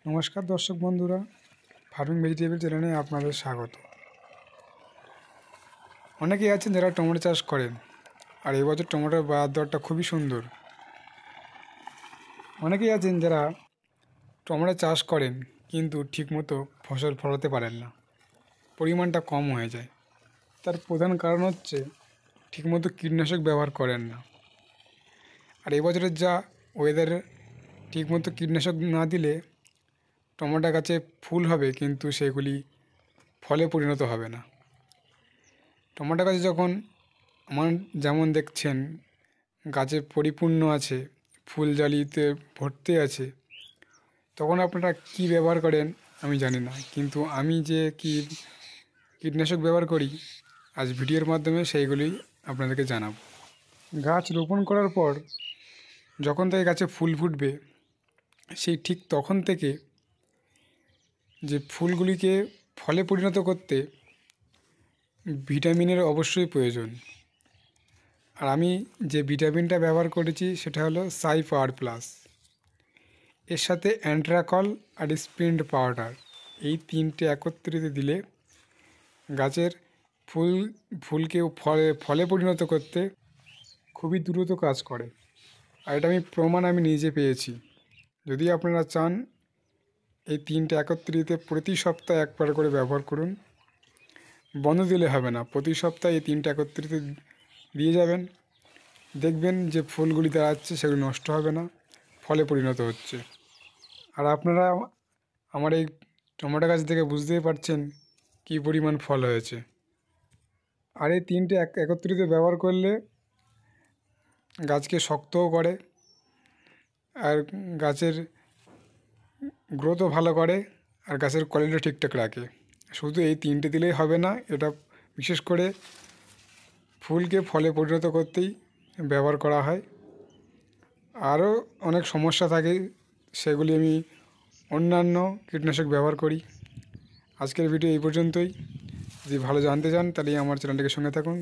নমস্কার দর্শক বন্ধুরা, ফার্মিং ভেজিটেবল চ্যানেলে আপনাদের স্বাগত। অনেকেই আছেন যারা টমেটো চাষ করেন, আর এবছর টমেটোর বাজার দরটা খুবই সুন্দর। অনেকেই আছেন যারা টমেটো চাষ করেন কিন্তু ঠিকমতো ফসল ফলাতে পারেন না, পরিমাণটা কম হয়ে যায়। তার প্রধান কারণ হচ্ছে ঠিকমতো কীটনাশক ব্যবহার করেন না। আর এবছরের যা ওয়েদারে ঠিকমতো কীটনাশক না দিলে টমেটো গাছে ফুল হবে কিন্তু সেগুলি ফলে পরিণত হবে না। টমেটো গাছে যখন আমার যেমন দেখছেন গাছে পরিপূর্ণ আছে, ফুল জালিতে ভর্তি আছে, তখন আপনারা কি ব্যবহার করেন আমি জানি না, কিন্তু আমি যে কীটনাশক ব্যবহার করি আজ ভিডিওর মাধ্যমে সেইগুলি আপনাদেরকে জানাবো। গাছ রোপণ করার পর যখন থেকে গাছে ফুল ফুটবে সেই ঠিক তখন থেকে যে ফুলগুলিকে ফলে পরিণত করতে ভিটামিনের অবশ্যই প্রয়োজন। আর আমি যে ভিটামিনটা ব্যবহার করেছি সেটা হলো সাই পাওয়ার প্লাস। এর সাথে অ্যান্ট্রাকল আর স্প্রিন্ট পাউডার, এই তিনটে একত্রিত দিলে গাছের ফুলকে ফলে পরিণত করতে খুবই দ্রুত কাজ করে। আর এটা প্রমাণ আমি নিজে পেয়েছি। যদি আপনারা চান এই তিনটে একত্রিত প্রতি সপ্তাহে একবার করে ব্যবহার করুন, বন্ধ দিলে হবে না, প্রতি সপ্তাহে এই তিনটে একত্রিত দিয়ে যাবেন, দেখবেন যে ফুলগুলি দাঁড়াচ্ছে সেগুলি নষ্ট হবে না, ফলে পরিণত হচ্ছে। আর আপনারা আমার এই টমেটো গাছ থেকে বুঝতেই পারছেন কী পরিমাণ ফল হয়েছে। আর এই তিনটে একত্রিত ব্যবহার করলে গাছকে শক্তও করে, আর গাছের গ্রোথও ভালো করে, আর গাছের কোয়ালিটিও ঠিকঠাক রাখে। শুধু এই তিনটে দিলেই হবে না, এটা বিশেষ করে ফুলকে ফলে পরিণত করতেই ব্যবহার করা হয়। আরও অনেক সমস্যা থাকে, সেগুলি আমি অন্যান্য কীটনাশক ব্যবহার করি। আজকের ভিডিও এই পর্যন্তই। যদি ভালো জানতে চান তাহলে আমার চ্যানেলটিকে সঙ্গে থাকুন।